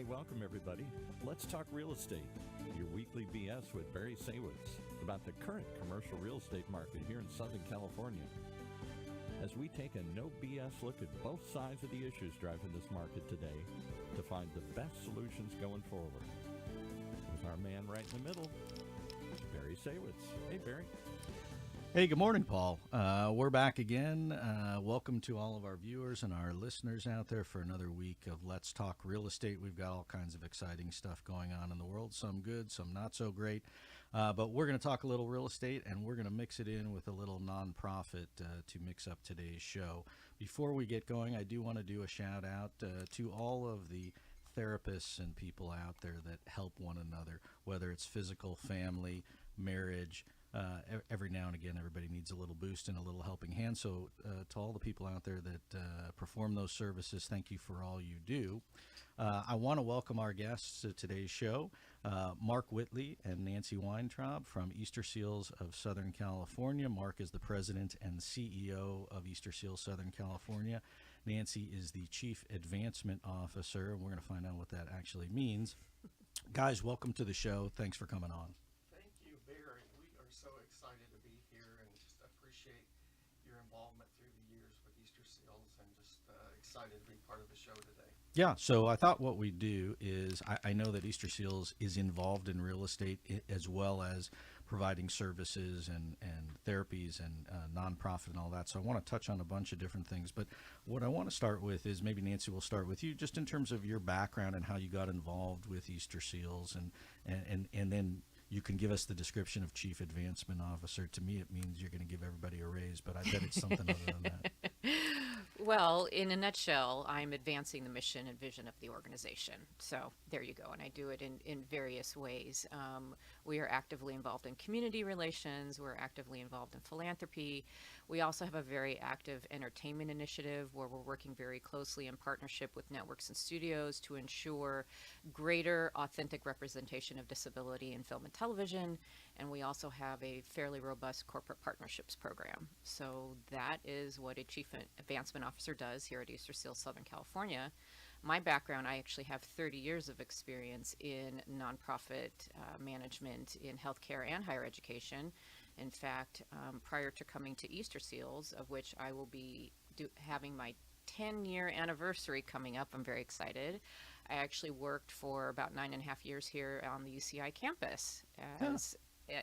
welcome everybody. Let's talk real estate. Your weekly BS with Barry Saywitz about the current commercial real estate market here in Southern California. As we take a no BS look at both sides of the issues driving this market today to find the best solutions going forward. With our man right in the middle, Barry Saywitz. Hey, Barry. Hey, good morning, Paul. We're back again. Welcome to all of our viewers and our listeners out there for another week of Let's Talk Real Estate. We've got all kinds of exciting stuff going on in the world, some good, some not so great. But we're going to talk a little real estate, and we're going to mix it in with a little nonprofit to mix up today's show. Before we get going, I do want to do a shout out to all of the therapists and people out there that help one another, whether it's physical, family, marriage. Every now and again, everybody needs a little boost and a little helping hand. So to all the people out there that perform those services, thank you for all you do. I want to welcome our guests to today's show, Mark Whitley and Nancy Weintraub from Easter Seals of Southern California. Mark is the president and CEO of Easter Seals Southern California. Nancy is the chief advancement officer, and we're going to find out what that actually means. Guys, welcome to the show. Thanks for coming on. So excited to be here and just appreciate your involvement through the years with Easter Seals and just excited to be part of the show today. Yeah, so I thought what we'd do is I know that Easter Seals is involved in real estate as well as providing services and therapies and nonprofit and all that. So I want to touch on a bunch of different things. But what I want to start with is maybe, Nancy, we'll start with you just in terms of your background and how you got involved with Easter Seals and then you can give us the description of Chief Advancement Officer. To me, it means you're going to give everybody a raise, but I bet it's something other than that. Well, in a nutshell, I'm advancing the mission and vision of the organization. So there you go. And I do it in various ways. We are actively involved in community relations. We're actively involved in philanthropy. We also have a very active entertainment initiative where we're working very closely in partnership with networks and studios to ensure greater authentic representation of disability in film and television. And we also have a fairly robust corporate partnerships program. So that is what a Chief Advancement Officer does here at Easter Seals Southern California. My background, I actually have 30 years of experience in nonprofit management in healthcare and higher education. In fact, prior to coming to Easter Seals, of which I will be having my 10-year anniversary coming up, I'm very excited. I actually worked for about 9.5 years here on the UCI campus as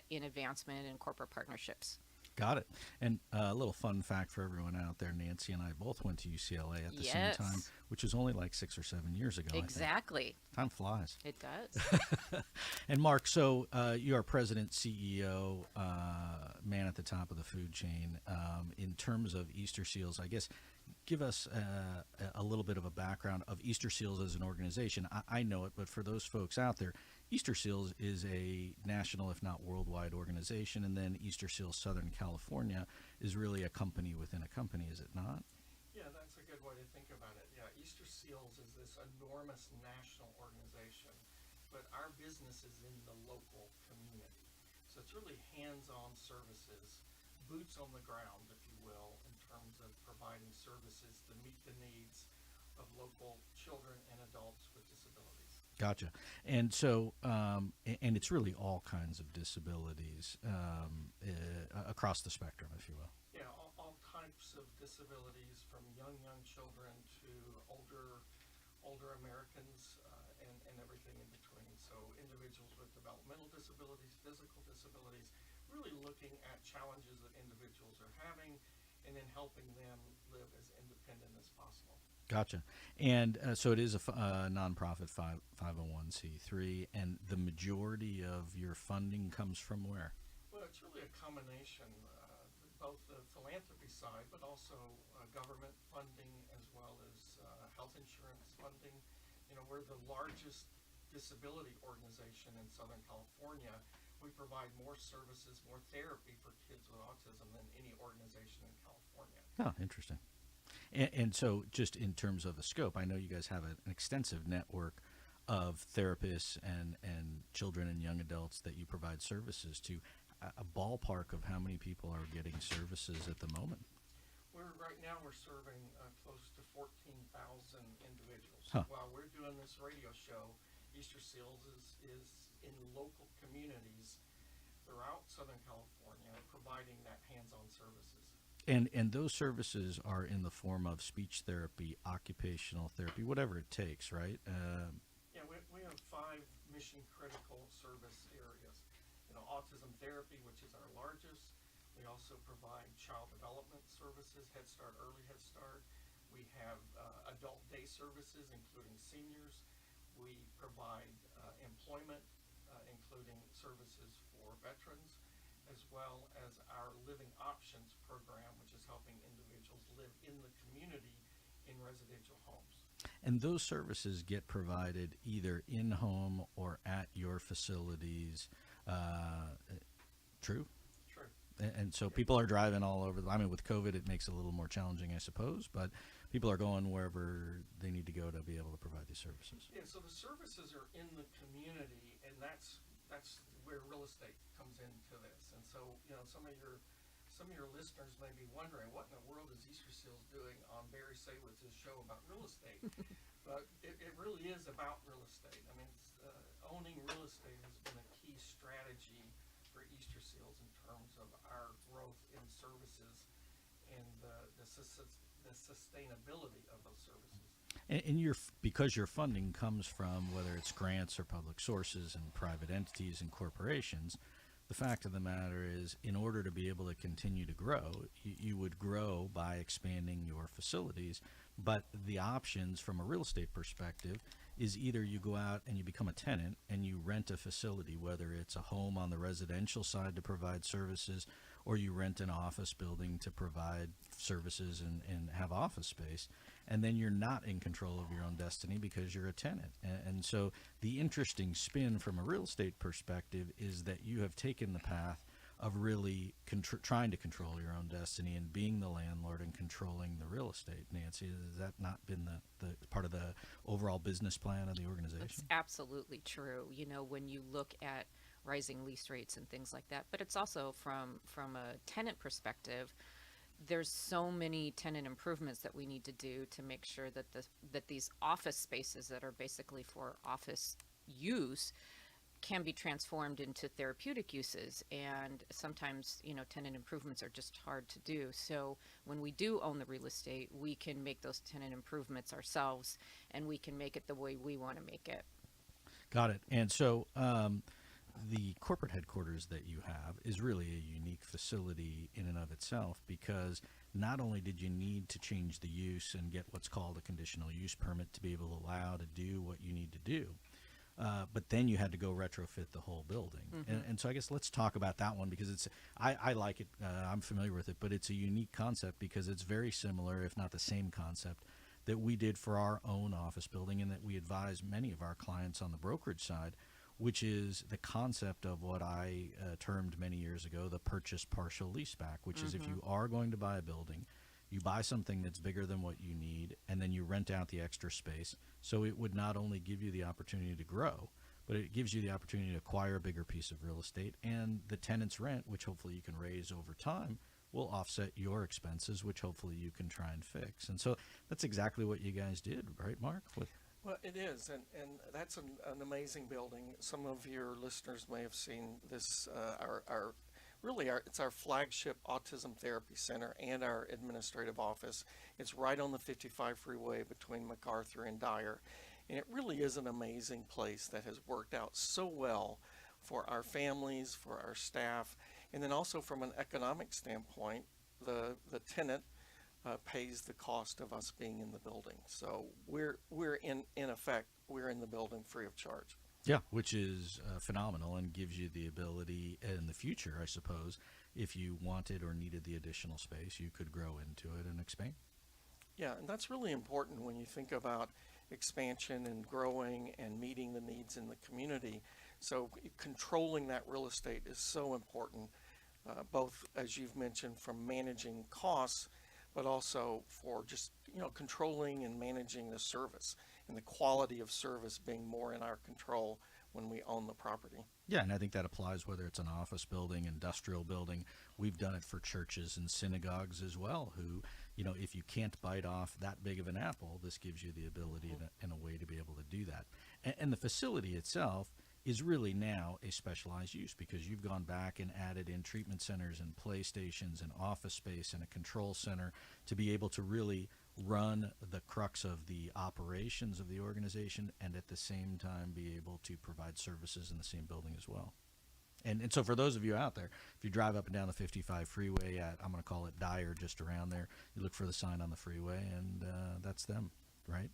in advancement and corporate partnerships. Got it. And a little fun fact for everyone out there, Nancy and I both went to UCLA at the same time, which was only like 6 or 7 years ago. Exactly. Time flies. It does. And Mark, so you are president, CEO, man at the top of the food chain. In terms of Easter Seals, I guess, give us a little bit of a background of Easter Seals as an organization. I know it, but for those folks out there, Easter Seals is a national, if not worldwide, organization, and then Easter Seals Southern California is really a company within a company, is it not? Yeah, that's a good way to think about it. Yeah, Easter Seals is this enormous national organization, but our business is in the local community. So it's really hands-on services, boots on the ground, if you will, in terms of providing services to meet the needs of local children and adults with disabilities. Gotcha. And so, and it's really all kinds of disabilities across the spectrum, if you will. Yeah, all types of disabilities, from young children to older Americans, and everything in between. So individuals with developmental disabilities, physical disabilities, really looking at challenges that individuals are having and then helping them live as independent as possible. Gotcha. And so it is a nonprofit 501c3, and the majority of your funding comes from where? Well, it's really a combination, both the philanthropy side, but also government funding as well as health insurance funding. You know, we're the largest disability organization in Southern California. We provide more services, more therapy for kids with autism than any organization in California. Oh, interesting. And so just in terms of the scope, I know you guys have an extensive network of therapists and children and young adults that you provide services to. A ballpark of how many people are getting services at the moment? We're right now we're serving close to 14,000 individuals. Huh. While we're doing this radio show, Easter Seals is in local communities throughout Southern California providing that hands-on services. And those services are in the form of speech therapy, occupational therapy, whatever it takes, right? Yeah, we have 5 mission-critical service areas. Autism therapy, which is our largest. We also provide child development services, Head Start, Early Head Start. We have adult day services, including seniors. We provide employment, including services for veterans, as well as our Living Options program, which is helping individuals live in the community in residential homes. And those services get provided either in-home or at your facilities. True? True. And so people are driving all over. I mean, with COVID, it makes it a little more challenging, I suppose, but people are going wherever they need to go to be able to provide these services. Yeah, so the services are in the community, and that's where real estate comes into this. And so, some of your listeners may be wondering, what in the world is Easter Seals doing on Barry Saywitz's show about real estate? But it really is about real estate. I mean, owning real estate has been a key strategy for Easter Seals in terms of our growth in services and the sustainability of those services. And because your funding comes from whether it's grants or public sources and private entities and corporations, the fact of the matter is, in order to be able to continue to grow, you would grow by expanding your facilities. But the options from a real estate perspective is either you go out and you become a tenant and you rent a facility, whether it's a home on the residential side to provide services, or you rent an office building to provide services and have office space. And then you're not in control of your own destiny because you're a tenant. And so the interesting spin from a real estate perspective is that you have taken the path of really trying to control your own destiny and being the landlord and controlling the real estate. Nancy, has that not been the part of the overall business plan of the organization? That's absolutely true. When you look at rising lease rates and things like that, but it's also from a tenant perspective, there's so many tenant improvements that we need to do to make sure that these office spaces that are basically for office use can be transformed into therapeutic uses. And sometimes, tenant improvements are just hard to do. So when we do own the real estate, we can make those tenant improvements ourselves, and we can make it the way we want to make it. Got it. And so the corporate headquarters that you have is really a unique facility in and of itself, because not only did you need to change the use and get what's called a conditional use permit to be able to allow to do what you need to do, but then you had to go retrofit the whole building. Mm-hmm. And so I guess let's talk about that one, because I like it. I'm familiar with it, but it's a unique concept because it's very similar, if not the same concept, that we did for our own office building and that we advise many of our clients on the brokerage side, which is the concept of what I termed many years ago the purchase partial leaseback, which is if you are going to buy a building, you buy something that's bigger than what you need, and then you rent out the extra space. So it would not only give you the opportunity to grow, but it gives you the opportunity to acquire a bigger piece of real estate, and the tenant's rent, which hopefully you can raise over time, will offset your expenses, which hopefully you can try and fix. And so that's exactly what you guys did, right, Mark? Well, it is, and that's an amazing building. Some of your listeners may have seen this. It's our flagship autism therapy center and our administrative office. It's right on the 55 freeway between MacArthur and Dyer, and it really is an amazing place that has worked out so well for our families, for our staff, and then also from an economic standpoint, the tenant pays the cost of us being in the building. So we're in effect, we're in the building free of charge. Yeah, which is phenomenal and gives you the ability in the future, I suppose, if you wanted or needed the additional space, you could grow into it and expand. Yeah, and that's really important when you think about expansion and growing and meeting the needs in the community. So controlling that real estate is so important, both, as you've mentioned, from managing costs, but also for just, controlling and managing the service and the quality of service being more in our control when we own the property. Yeah, and I think that applies whether it's an office building, industrial building. We've done it for churches and synagogues as well, who, if you can't bite off that big of an apple, this gives you the ability and a way to be able to do that. And the facility itself is really now a specialized use, because you've gone back and added in treatment centers and play stations and office space and a control center to be able to really run the crux of the operations of the organization, and at the same time be able to provide services in the same building as well. And so for those of you out there, if you drive up and down the 55 freeway at, I'm going to call it Dyer, just around there, you look for the sign on the freeway, and that's them, right?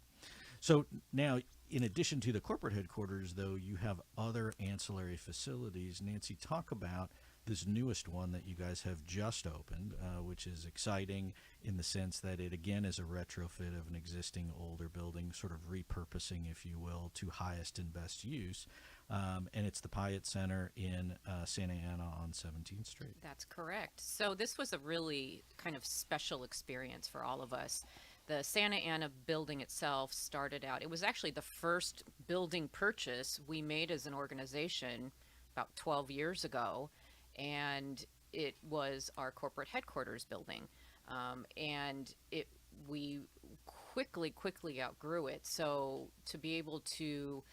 So now, in addition to the corporate headquarters, though, you have other ancillary facilities. Nancy, talk about this newest one that you guys have just opened, which is exciting in the sense that it, again, is a retrofit of an existing older building, sort of repurposing, if you will, to highest and best use. And it's the Pyatt Center in Santa Ana on 17th Street. That's correct. So this was a really kind of special experience for all of us. The Santa Ana building itself started out, it was actually the first building purchase we made as an organization about 12 years ago, and it was our corporate headquarters building. We quickly outgrew it. So to be able to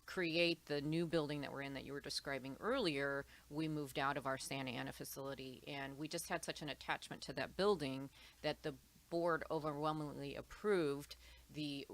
create the new building that we're in that you were describing earlier, we moved out of our Santa Ana facility, and we just had such an attachment to that building that the board overwhelmingly approved the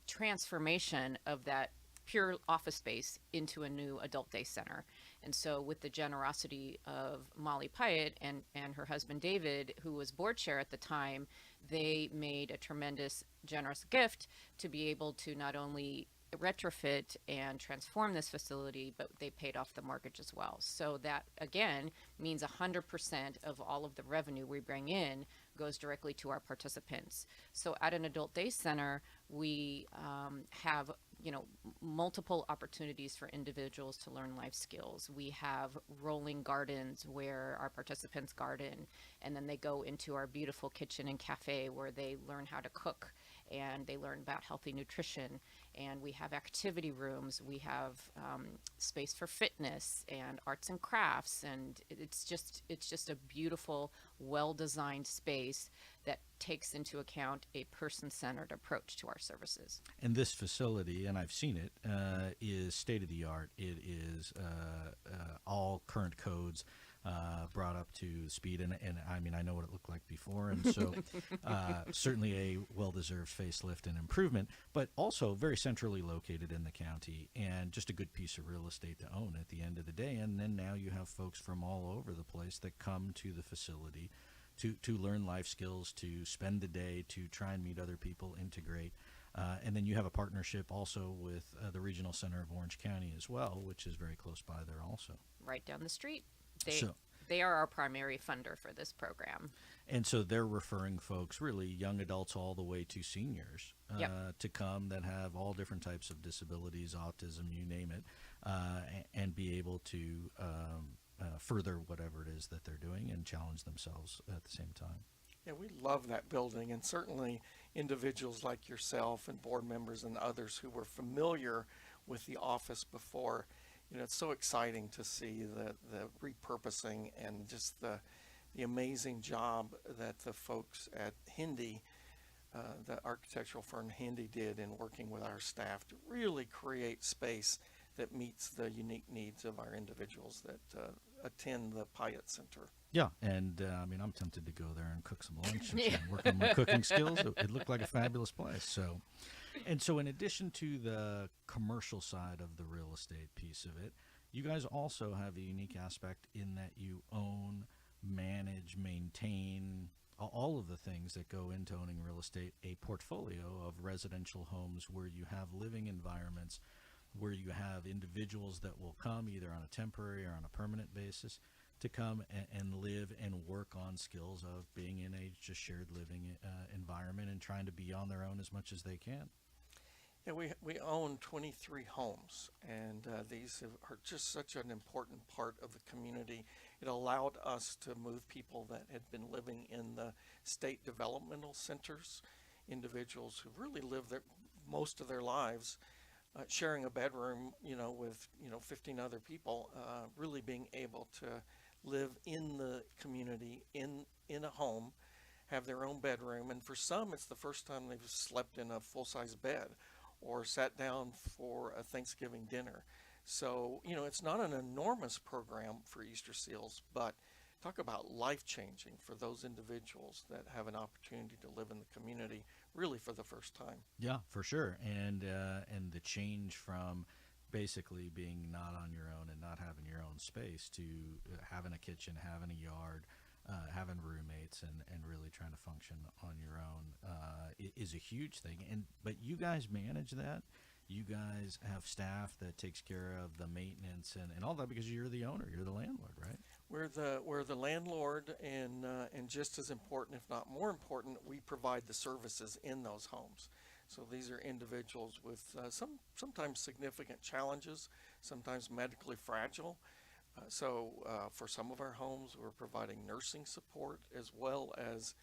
transformation of that pure office space into a new adult day center. And so with the generosity of Molly Pyatt and her husband David, who was board chair at the time, they made a tremendous generous gift to be able to not only retrofit and transform this facility, but they paid off the mortgage as well. So that, again, means 100% of all of the revenue we bring in goes directly to our participants. So at an adult day center, we have multiple opportunities for individuals to learn life skills. We have rolling gardens where our participants garden, and then they go into our beautiful kitchen and cafe where they learn how to cook and they learn about healthy nutrition. And we have activity rooms, we have space for fitness and arts and crafts, and it's just a beautiful, well-designed space that takes into account a person-centered approach to our services. And this facility, and I've seen it, is state-of-the-art. It is all current codes brought up to speed, and I mean, I know what it looked like before, and so certainly a well-deserved facelift and improvement, but also very centrally located in the county, and just a good piece of real estate to own at the end of the day. And then now you have folks from all over the place that come to the facility to learn life skills, to spend the day, to try and meet other people, integrate. And then you have a partnership also with the Regional Center of Orange County as well, which is very close by there also. Right down the street. So They are our primary funder for this program. And so they're referring folks, really young adults all the way to seniors, to come that have all different types of disabilities, autism, you name it, and be able to further whatever it is that they're doing and challenge themselves at the same time. Yeah, we love that building, and certainly individuals like yourself and board members and others who were familiar with the office before. It's so exciting to see the repurposing and just the amazing job that the folks at Hindi, the architectural firm Hindi, did in working with our staff to really create space that meets the unique needs of our individuals that attend the Pyatt Center. Yeah, and I mean, I'm tempted to go there and cook some lunch and work on my cooking skills. It looked like a fabulous place. So in addition to the commercial side of the real estate piece of it, you guys also have a unique aspect in that you own, manage, maintain all of the things that go into owning real estate, a portfolio of residential homes where you have living environments, where you have individuals that will come either on a temporary or on a permanent basis to come and live and work on skills of being in a just shared living environment and trying to be on their own as much as they can. Yeah, we own 23 homes, and these are just such an important part of the community. It allowed us to move people that had been living in the state developmental centers, individuals who really lived most of their lives sharing a bedroom, with 15 other people, really being able to live in the community in a home have their own bedroom, and for some, it's the first time they've slept in a full-size bed or sat down for a Thanksgiving dinner. So, it's not an enormous program for Easter Seals, but talk about life-changing for those individuals that have an opportunity to live in the community really for the first time. Yeah, for sure. And the change from basically being not on your own and not having your own space to having a kitchen, having a yard, having roommates, and really trying to function on your own is a huge thing. But you guys manage that. You guys have staff that takes care of the maintenance and all that because you're the owner, you're the landlord, right? We're the landlord, and just as important, if not more important, we provide the services in those homes. So these are individuals with sometimes significant challenges, sometimes medically fragile. For some of our homes, we're providing nursing support as well as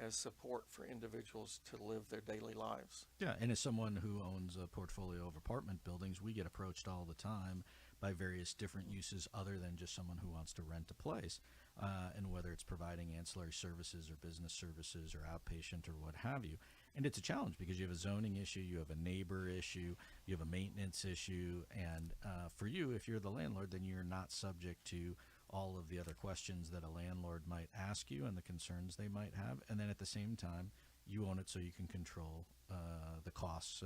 support for individuals to live their daily lives. Yeah, and as someone who owns a portfolio of apartment buildings, we get approached all the time by various different uses other than just someone who wants to rent a place. And whether it's providing ancillary services or business services or outpatient or what have you. And it's a challenge because you have a zoning issue, you have a neighbor issue, you have a maintenance issue. And for you, if you're the landlord, then you're not subject to all of the other questions that a landlord might ask you and the concerns they might have. And then at the same time, you own it so you can control the costs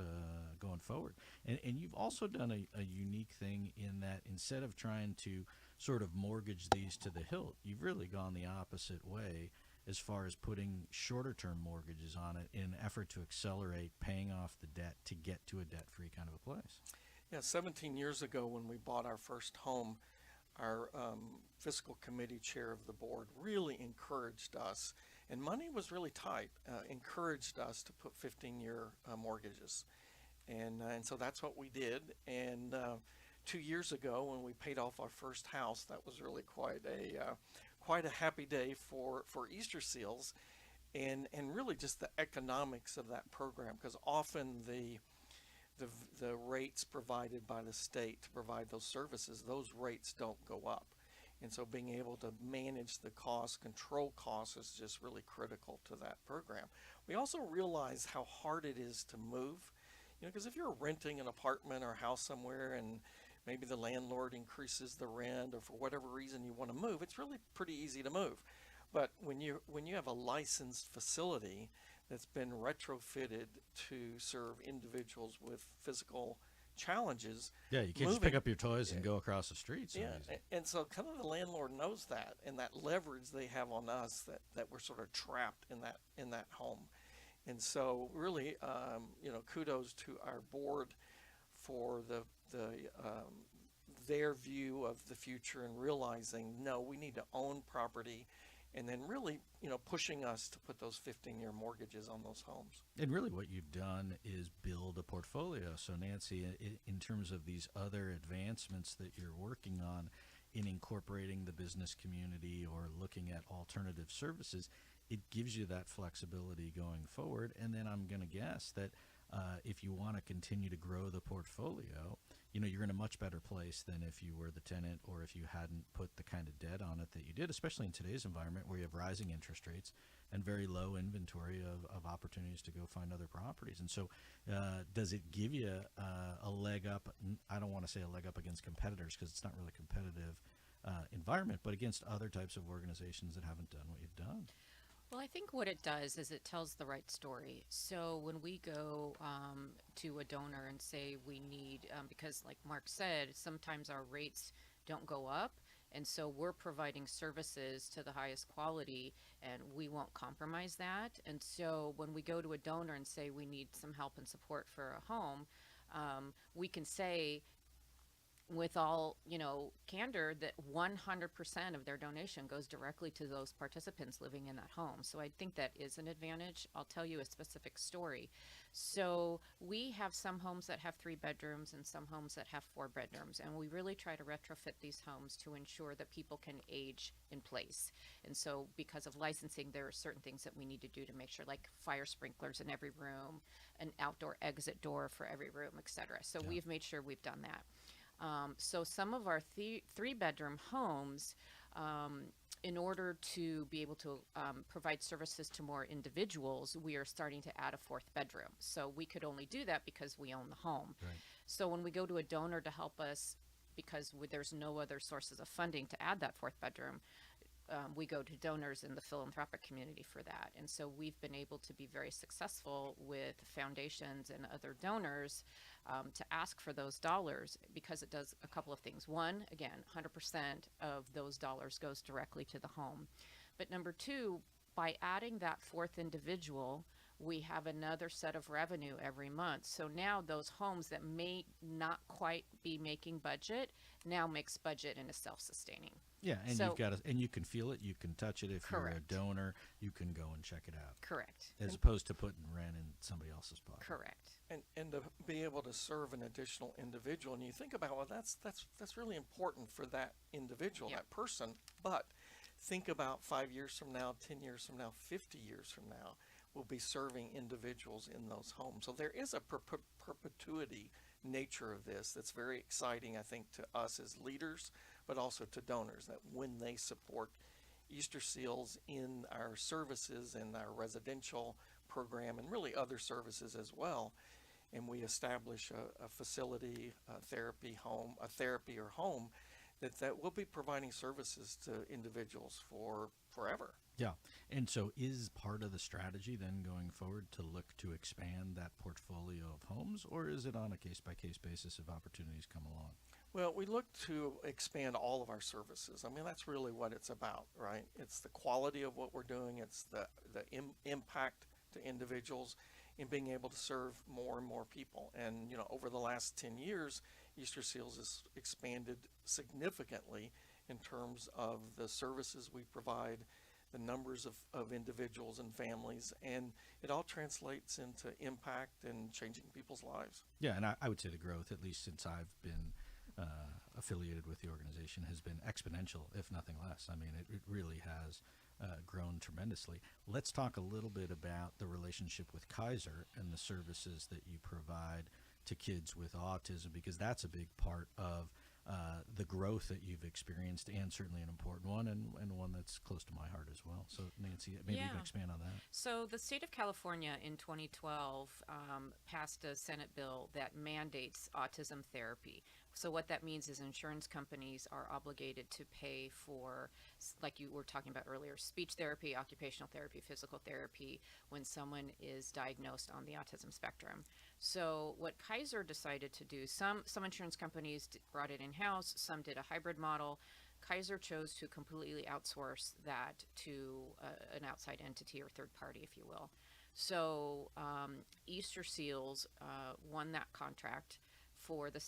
going forward. And you've also done a unique thing in that instead of trying to sort of mortgage these to the hilt, you've really gone the opposite way as far as putting shorter term mortgages on it in an effort to accelerate paying off the debt to get to a debt-free kind of a place. Yeah, 17 years ago when we bought our first home, our fiscal committee chair of the board really encouraged us, and money was really tight, encouraged us to put 15-year mortgages. And so that's what we did. And 2 years ago when we paid off our first house, that was really quite a happy day for Easter Seals, and really just the economics of that program, because often the rates provided by the state to provide those services, those rates don't go up. And so being able to manage the costs, control costs, is just really critical to that program. We also realize how hard it is to move, because if you're renting an apartment or a house somewhere and maybe the landlord increases the rent or for whatever reason you want to move, it's really pretty easy to move. But when you have a licensed facility that's been retrofitted to serve individuals with physical challenges. Yeah, you can't just pick up your toys and go across the street. So yeah, and so kind of the landlord knows that, and that leverage they have on us, that we're sort of trapped in that home. And so really, kudos to our board for their view of the future and realizing, no, we need to own property, and then really, pushing us to put those 15-year mortgages on those homes. And really what you've done is build a portfolio. So Nancy, in terms of these other advancements that you're working on in incorporating the business community or looking at alternative services, it gives you that flexibility going forward. And then I'm going to guess that if you want to continue to grow the portfolio, you're in a much better place than if you were the tenant or if you hadn't put the kind of debt on it that you did, especially in today's environment where you have rising interest rates and very low inventory of opportunities to go find other properties. And so does it give you a leg up? I don't want to say a leg up against competitors because it's not really a competitive environment, but against other types of organizations that haven't done what you've done? Well, I think what it does is it tells the right story. So when we go to a donor and say we need, because like Mark said, sometimes our rates don't go up. And so we're providing services to the highest quality and we won't compromise that. And so when we go to a donor and say we need some help and support for a home, we can say, with all candor, that 100% of their donation goes directly to those participants living in that home. So I think that is an advantage. I'll tell you a specific story. So we have some homes that have 3 bedrooms and some homes that have 4 bedrooms, and we really try to retrofit these homes to ensure that people can age in place. And so because of licensing, there are certain things that we need to do to make sure, like fire sprinklers in every room, an outdoor exit door for every room, etc. So we've made sure we've done that. So some of our 3-bedroom homes, In order to be able to provide services to more individuals, we are starting to add a fourth bedroom. So we could only do that because we own the home. Right. So when we go to a donor to help us, because there's no other sources of funding to add that fourth bedroom, we go to donors in the philanthropic community for that. And so we've been able to be very successful with foundations and other donors to ask for those dollars, because it does a couple of things. One, again, 100% of those dollars goes directly to the home. But number two, by adding that fourth individual, we have another set of revenue every month. So now those homes that may not quite be making budget now makes budget and is self-sustaining. Yeah, and So- you've got and you can feel it, you can touch it. If you're a Correct. donor, you can go and check it out, Correct. as opposed to putting rent in somebody else's pocket. Correct. And to be able to serve an additional individual, and you think about, well, that's really important for that individual, Yep. that person. But think about 5 years from now, 10 years from now, 50 years from now, we'll be serving individuals in those homes. So there is a perpetuity nature of this that's very exciting, I think, to us as leaders, but also to donors, that when they support Easter Seals in our services and our residential program and really other services as well, and we establish a facility, a therapy or home, that we'll be providing services to individuals for forever. Yeah, and so is part of the strategy then going forward to look to expand that portfolio of homes, or is it on a case-by-case basis if opportunities come along? Well, we look to expand all of our services. I mean, that's really what it's about, right? It's the quality of what we're doing. It's the impact to individuals in being able to serve more and more people. And, over the last 10 years, Easter Seals has expanded significantly in terms of the services we provide, the numbers of individuals and families, and it all translates into impact and changing people's lives. Yeah, and I would say the growth, at least since I've been affiliated with the organization, has been exponential, if nothing less. I mean, it really has grown tremendously. Let's talk a little bit about the relationship with Kaiser and the services that you provide to kids with autism, because that's a big part of the growth that you've experienced, and certainly an important one, and one that's close to my heart as well. So Nancy, maybe you can Yeah. expand on that. So the state of California in 2012 passed a Senate bill that mandates autism therapy. So what that means is insurance companies are obligated to pay for, like you were talking about earlier, speech therapy, occupational therapy, physical therapy when someone is diagnosed on the autism spectrum. So what Kaiser decided to do, some insurance companies brought it in-house, some did a hybrid model. Kaiser chose to completely outsource that to an outside entity or third party, if you will. So Easter Seals won that contract for the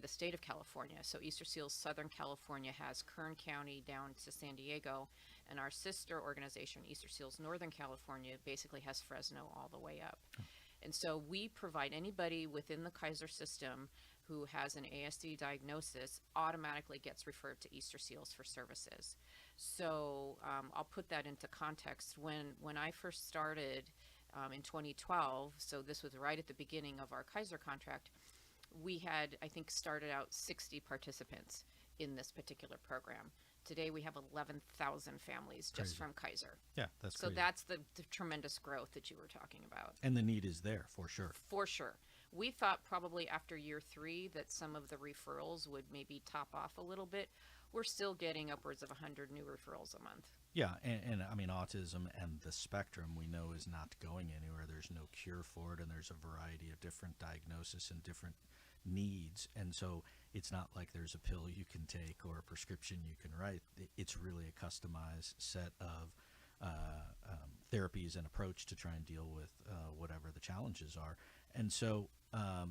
state of California. So Easter Seals Southern California has Kern County down to San Diego, and our sister organization, Easter Seals Northern California, basically has Fresno all the way up. And so we provide anybody within the Kaiser system who has an ASD diagnosis automatically gets referred to Easter Seals for services. So I'll put that into context. When I first started in 2012, so this was right at the beginning of our Kaiser contract, we had, I think, started out 60 participants in this particular program. Today we have 11,000 families just Crazy. from Kaiser. Yeah, that's So crazy. that's the tremendous growth that you were talking about. And the need is there for sure. For sure. We thought probably after year 3 that some of the referrals would maybe top off a little bit. We're still getting upwards of 100 new referrals a month. Yeah, and I mean, autism and the spectrum we know is not going anywhere. There's no cure for it, and there's a variety of different diagnoses and different needs. And so it's not like there's a pill you can take or a prescription you can write. It's really a customized set of therapies and approach to try and deal with whatever the challenges are. And so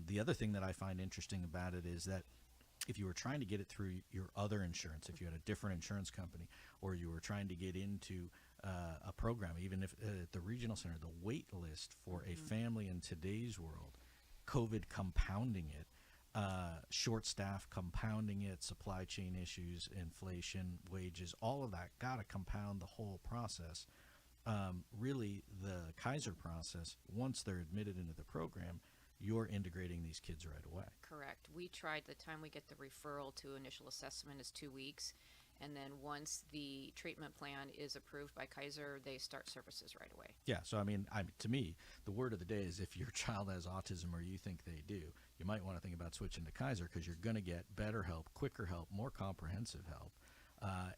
the other thing that I find interesting about it is that if you were trying to get it through your other insurance, if you had a different insurance company, or you were trying to get into a program, even if at the regional center, the wait list for a family in today's world, COVID compounding it, short staff compounding it, supply chain issues, inflation, wages, all of that got to compound the whole process. Really, the Kaiser process, once they're admitted into the program, you're integrating these kids right away. Correct. We tried, the time we get the referral to initial assessment is 2 weeks, And then once the treatment plan is approved by Kaiser, they start services right away. Yeah, so I mean, to me, the word of the day is if your child has autism or you think they do, you might want to think about switching to Kaiser because you're going to get better help, quicker help, more comprehensive help.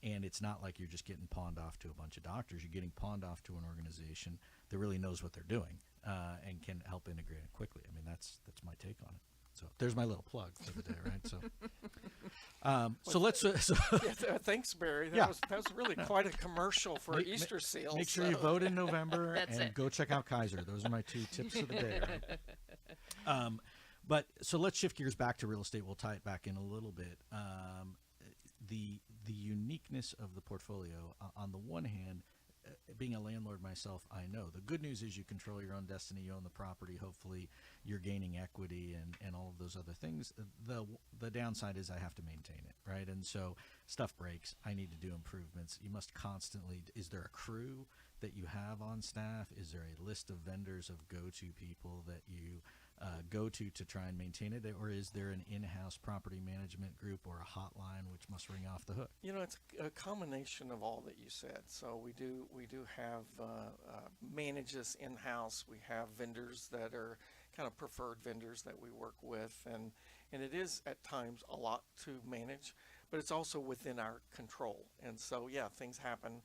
And it's not like you're just getting pawned off to a bunch of doctors. You're getting pawned off to an organization that really knows what they're doing and can help integrate it quickly. I mean, that's my take on it. So there's my little plug for the day, right? So let's. Thanks, Barry. Yeah. That was really quite a commercial for Easter seals. Make sure you vote in November That's and it. go check out Kaiser. Those are my 2 tips of the day. Right? But so let's shift gears back to real estate. We'll tie it back in a little bit. The uniqueness of the portfolio. On the one hand, being a landlord myself, I know the good news is you control your own destiny. You own the property. Hopefully, you're gaining equity and all of those other things. The downside is I have to maintain it, right? And so stuff breaks. I need to do improvements. You must constantly. Is there a crew that you have on staff? Is there a list of vendors of go-to people that you go to try and maintain it, or is there an in-house property management group or a hotline which must ring off the hook? You know, it's a combination of all that you said. So we do have manage this in-house. We have vendors that are kind of preferred vendors that we work with, and it is at times a lot to manage, but it's also within our control. And so yeah, things happen.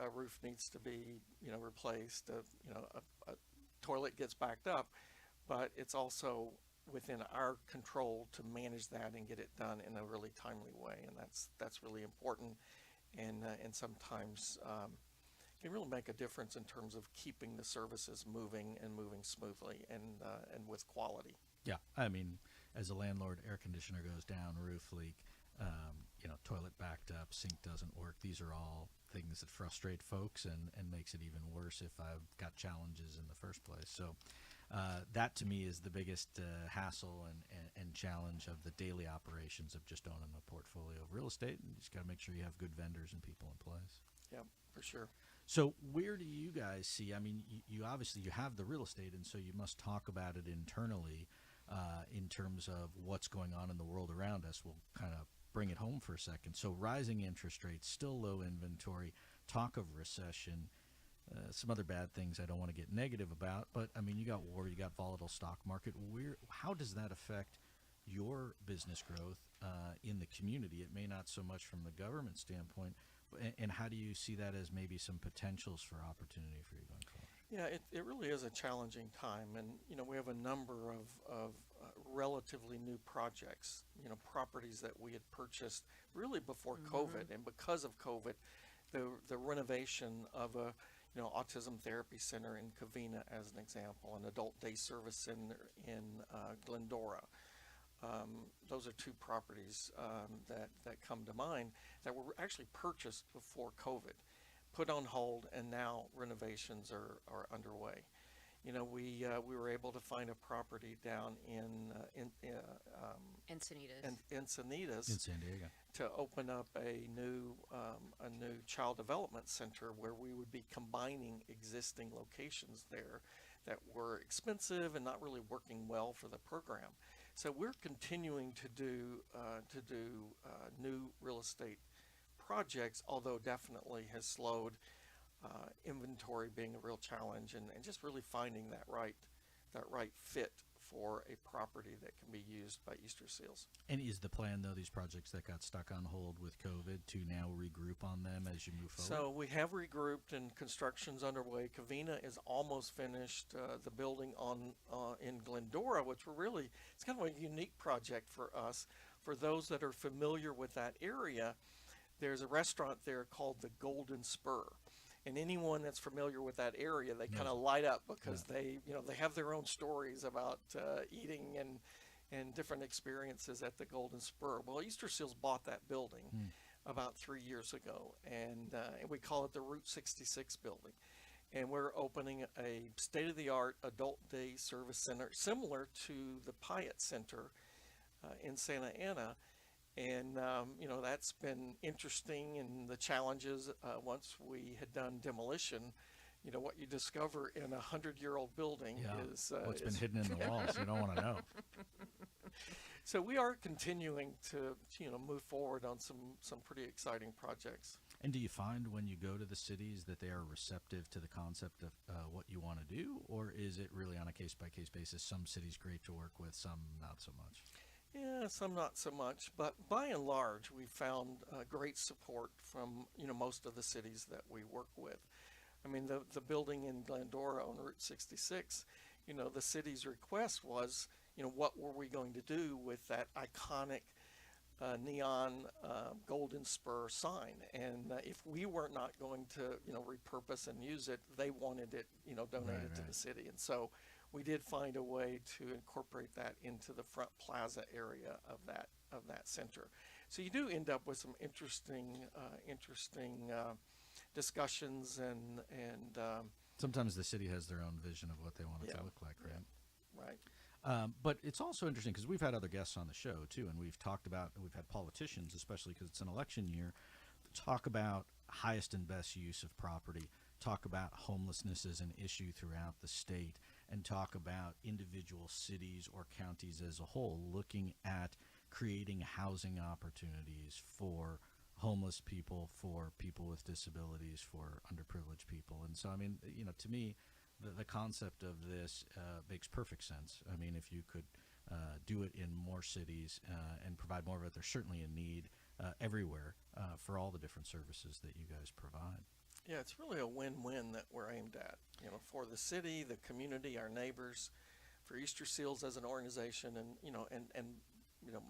A roof needs to be replaced. A toilet gets backed up. But it's also within our control to manage that and get it done in a really timely way, and that's really important, and sometimes can really make a difference in terms of keeping the services moving smoothly and with quality. Yeah, I mean, as a landlord, air conditioner goes down, roof leak, toilet backed up, sink doesn't work. These are all things that frustrate folks and makes it even worse if I've got challenges in the first place. So that to me is the biggest hassle and challenge of the daily operations of just owning a portfolio of real estate. And you just got to make sure you have good vendors and people in place. Yeah, for sure. So where do you guys see, I mean, you obviously you have the real estate, and so you must talk about it internally in terms of what's going on in the world around us. We'll kind of bring it home for a second. So rising interest rates, still low inventory, talk of recession, some other bad things I don't want to get negative about, but I mean, you got war, you got volatile stock market. How does that affect your business growth in the community? It may not so much from the government standpoint, and how do you see that as maybe some potentials for opportunity for you going forward? Yeah, it really is a challenging time, and we have a number of relatively new projects, properties that we had purchased really before COVID, and because of COVID, the renovation of a autism therapy center in Covina, as an example, an adult day service center in Glendora. Those are 2 properties that come to mind that were actually purchased before COVID, put on hold, and now renovations are underway. We were able to find a property down in Encinitas. Encinitas In San Diego. to open up a new child development center where we would be combining existing locations there that were expensive and not really working well for the program. So we're continuing to do new real estate projects, although definitely has slowed. Inventory being a real challenge, and just really finding that right fit for a property that can be used by Easter Seals. And is the plan, though, these projects that got stuck on hold with COVID, to now regroup on them as you move forward? So we have regrouped, and construction's underway. Covina is almost finished. The building in Glendora, which it's kind of a unique project for us. For those that are familiar with that area, there's a restaurant there called the Golden Spur. And anyone that's familiar with that area, they kind of light up because they have their own stories about eating and different experiences at the Golden Spur. Well, Easter Seals bought that building about 3 years ago, and we call it the Route 66 building. And we're opening a state-of-the-art adult day service center similar to the Pyatt Center in Santa Ana. And, that's been interesting, and the challenges once we had done demolition, what you discover in a 100-year-old building is what's been hidden in the walls. You don't want to know. So we are continuing to move forward on some pretty exciting projects. And do you find when you go to the cities that they are receptive to the concept of what you want to do, or is it really on a case-by-case basis? Some cities great to work with, some not so much. Yeah, some not so much, but by and large, we found great support from most of the cities that we work with. I mean, the building in Glendora on Route 66, the city's request was, what were we going to do with that iconic neon golden spur sign? And if we were not going to, repurpose and use it, they wanted it, donated to the city. And so we did find a way to incorporate that into the front plaza area of that center. So you do end up with some interesting discussions and sometimes the city has their own vision of what they want it to look like, right? Yeah. Right. But it's also interesting because we've had other guests on the show too, and we've had politicians, especially because it's an election year, talk about highest and best use of property, talk about homelessness as an issue throughout the state, and talk about individual cities or counties as a whole looking at creating housing opportunities for homeless people, for people with disabilities, for underprivileged people. And so, I mean, to me, the concept of this makes perfect sense. I mean, if you could do it in more cities and provide more of it, there's certainly a need everywhere for all the different services that you guys provide. Yeah, it's really a win-win that we're aimed at, for the city, the community, our neighbors, for Easter Seals as an organization, and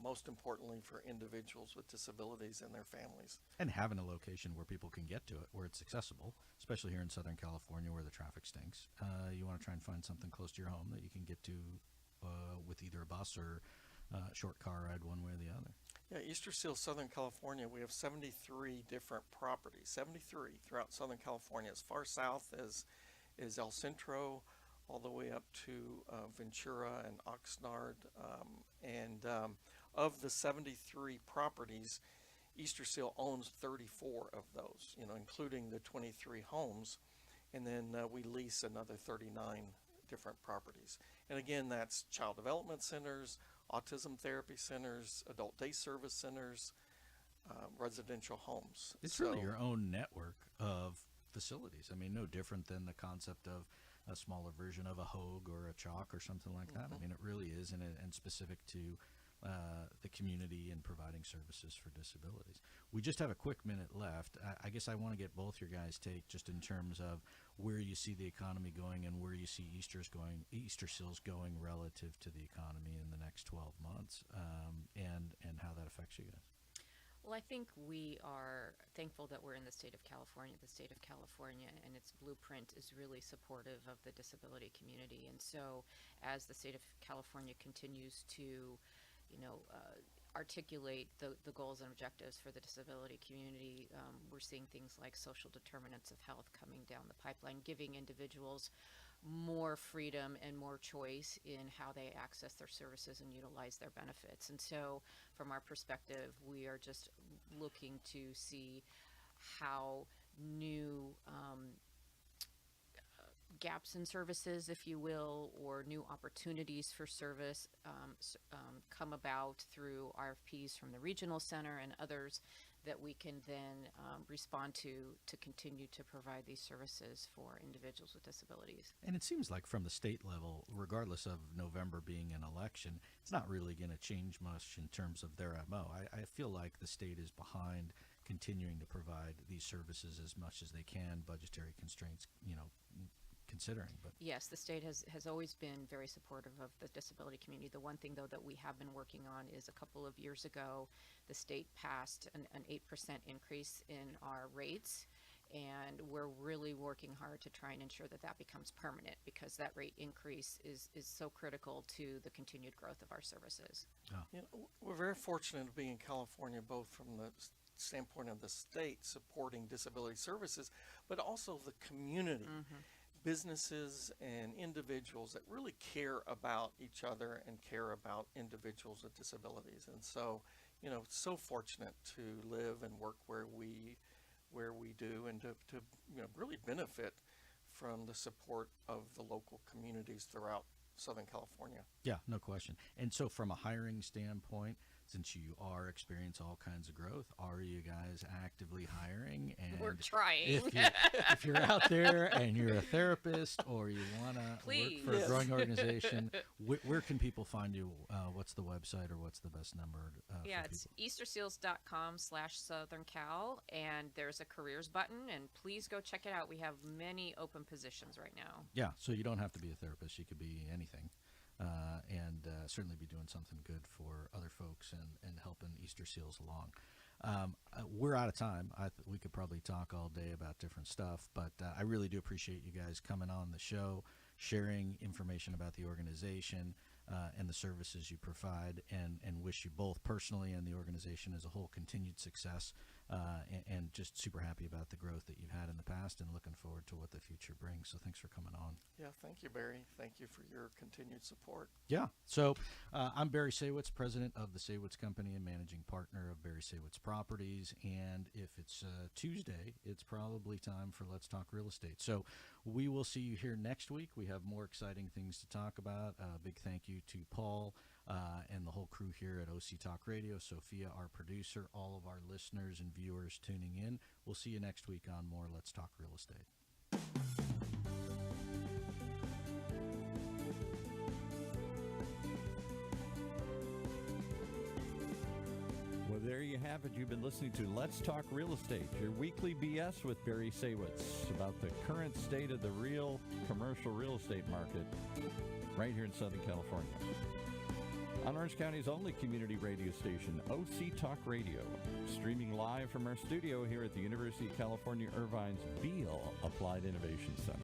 most importantly for individuals with disabilities and their families. And having a location where people can get to it, where it's accessible, especially here in Southern California where the traffic stinks. You want to try and find something close to your home that you can get to with either a bus or a short car ride one way or the other. Yeah, Easter Seals Southern California, we have 73 different properties, 73 throughout Southern California, as far south as El Centro, all the way up to Ventura and Oxnard. Of the 73 properties, Easter Seal owns 34 of those, including the 23 homes. And then we lease another 39 different properties. And again, that's child development centers, autism therapy centers, adult day service centers, residential homes. It's really your own network of facilities. I mean, no different than the concept of a smaller version of a Hogue or a Chalk or something like that. I mean, it really is, and specific to the community and providing services for disabilities. We just have a quick minute left. I guess I want to get both your guys' take just in terms of where you see the economy going and where you see Easter Seals going relative to the economy in the next 12 months, and how that affects you guys. Well, I think we are thankful that we're in the state of California. The state of California and its blueprint is really supportive of the disability community. And so as the state of California continues to, articulate the goals and objectives for the disability community, we're seeing things like social determinants of health coming down the pipeline, giving individuals more freedom and more choice in how they access their services and utilize their benefits. And so from our perspective, we are just looking to see how new gaps in services, if you will, or new opportunities for service come about through RFPs from the regional center and others that we can then respond to continue to provide these services for individuals with disabilities. And it seems like from the state level, regardless of November being an election, it's not really going to change much in terms of their MO. I feel like the state is behind continuing to provide these services as much as they can, budgetary constraints, considering. But yes, the state has always been very supportive of the disability community. The one thing, though, that we have been working on is a couple of years ago, the state passed an 8% increase in our rates, and we're really working hard to try and ensure that that becomes permanent, because that rate increase is so critical to the continued growth of our services. Oh. We're very fortunate to be in California, both from the standpoint of the state supporting disability services, but also the community. Mm-hmm. Businesses and individuals that really care about each other and care about individuals with disabilities. And so, so fortunate to live and work where we do, and to really benefit from the support of the local communities throughout Southern California. Yeah, no question. And so from a hiring standpoint, since you are experiencing all kinds of growth, are you guys actively hiring? And We're trying. if you're out there and you're a therapist or you want to work for a Yes. growing organization, where can people find you? What's the website or what's the best number Yeah, for it's people? easterseals.com/Southern Cal, and there's a careers button, and please go check it out. We have many open positions right now. Yeah, so you don't have to be a therapist. You could be anything. And certainly be doing something good for other folks and helping Easter Seals along. We're out of time. We could probably talk all day about different stuff, but I really do appreciate you guys coming on the show, sharing information about the organization and the services you provide, and wish you both personally and the organization as a whole continued success, and just super happy about the growth that you've had in the past and looking forward to what the future brings. So thanks for coming on. Yeah, thank you, Barry. Thank you for your continued support. Yeah. So I'm Barry Saywitz, president of the Saywitz Company and managing partner of Barry Saywitz Properties. And if it's Tuesday, it's probably time for Let's Talk Real Estate. So we will see you here next week. We have more exciting things to talk about. Big thank you to Paul and the whole crew here at OC Talk Radio, Sophia, our producer, all of our listeners and viewers tuning in. We'll see you next week on more Let's Talk Real Estate. Well, there you have it. You've been listening to Let's Talk Real Estate, your weekly BS with Barry Saywitz about the current state of the real commercial real estate market right here in Southern California. On Orange County's only community radio station, OC Talk Radio, streaming live from our studio here at the University of California Irvine's Beale Applied Innovation Center.